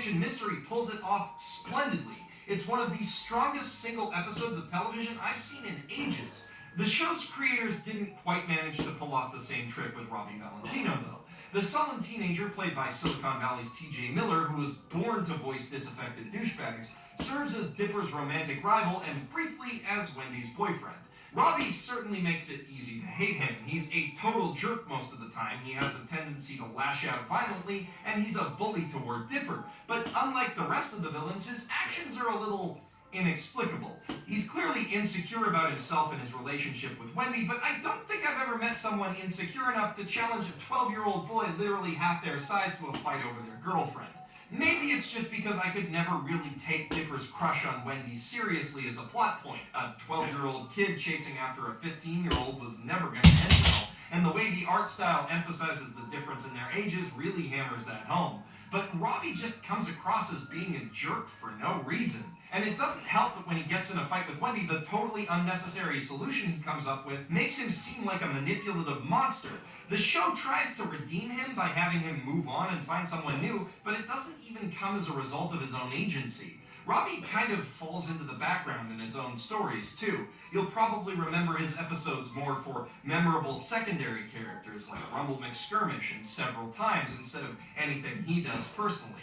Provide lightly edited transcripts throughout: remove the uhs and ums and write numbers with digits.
emotion mystery pulls it off splendidly. It's one of the strongest single episodes of television I've seen in ages. The show's creators didn't quite manage to pull off the same trick with Robbie Valentino, though. The sullen teenager, played by Silicon Valley's T.J. Miller, who was born to voice disaffected douchebags, serves as Dipper's romantic rival and briefly as Wendy's boyfriend. Robbie certainly makes it easy to hate him. He's a total jerk most of the time, he has a tendency to lash out violently, and he's a bully toward Dipper. But unlike the rest of the villains, his actions are a little inexplicable. He's clearly insecure about himself and his relationship with Wendy, but I don't think I've ever met someone insecure enough to challenge a 12-year-old boy literally half their size to a fight over their girlfriend. Maybe it's just because I could never really take Dipper's crush on Wendy seriously as a plot point. A 12-year-old kid chasing after a 15-year-old was never going to end well, and the way the art style emphasizes the difference in their ages really hammers that home. But Robbie just comes across as being a jerk for no reason. And it doesn't help that when he gets in a fight with Wendy, the totally unnecessary solution he comes up with makes him seem like a manipulative monster. The show tries to redeem him by having him move on and find someone new, but it doesn't even come as a result of his own agency. Robbie kind of falls into the background in his own stories, too. You'll probably remember his episodes more for memorable secondary characters like Rumble McSkirmish and several times instead of anything he does personally.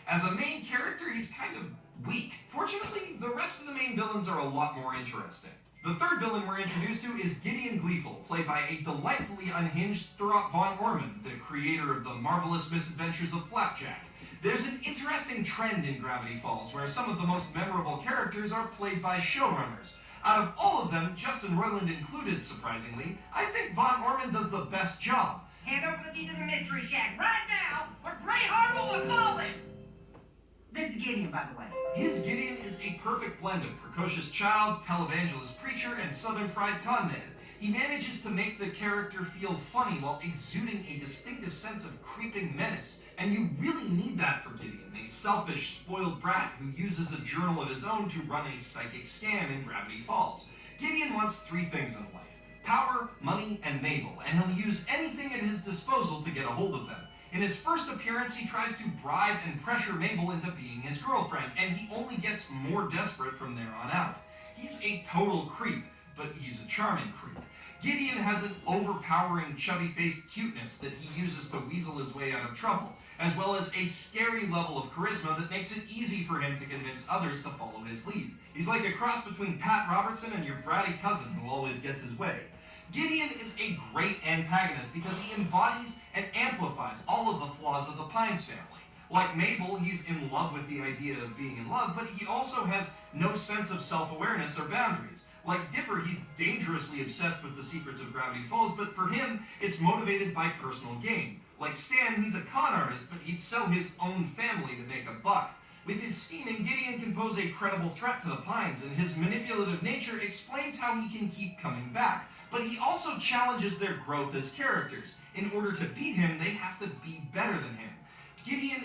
As a main character, he's kind of weak. Fortunately, the rest of the main villains are a lot more interesting. The third villain we're introduced to is Gideon Gleeful, played by a delightfully unhinged Thurop Von Orman, the creator of the marvelous misadventures of Flapjack. There's an interesting trend in Gravity Falls where some of the most memorable characters are played by showrunners. Out of all of them, Justin Roiland included, surprisingly, I think Von Orman does the best job. Hand over the key to the Mystery Shack right now, or Greyheart will have fallen! This is Gideon, by the way. His Gideon is a perfect blend of precocious child, televangelist preacher, and southern fried con man. He manages to make the character feel funny while exuding a distinctive sense of creeping menace. And you really need that for Gideon, a selfish, spoiled brat who uses a journal of his own to run a psychic scam in Gravity Falls. Gideon wants three things in life: power, money, and Mabel, and he'll use anything at his disposal to get a hold of them. In his first appearance, he tries to bribe and pressure Mabel into being his girlfriend, and he only gets more desperate from there on out. He's a total creep, but he's a charming creep. Gideon has an overpowering, chubby-faced cuteness that he uses to weasel his way out of trouble, as well as a scary level of charisma that makes it easy for him to convince others to follow his lead. He's like a cross between Pat Robertson and your bratty cousin who always gets his way. Gideon is a great antagonist because he embodies and amplifies all of the flaws of the Pines family. Like Mabel, he's in love with the idea of being in love, but he also has no sense of self-awareness or boundaries. Like Dipper, he's dangerously obsessed with the secrets of Gravity Falls, but for him, it's motivated by personal gain. Like Stan, he's a con artist, but he'd sell his own family to make a buck. With his scheming, Gideon can pose a credible threat to the Pines, and his manipulative nature explains how he can keep coming back. But he also challenges their growth as characters. In order to beat him, they have to be better than him. Gideon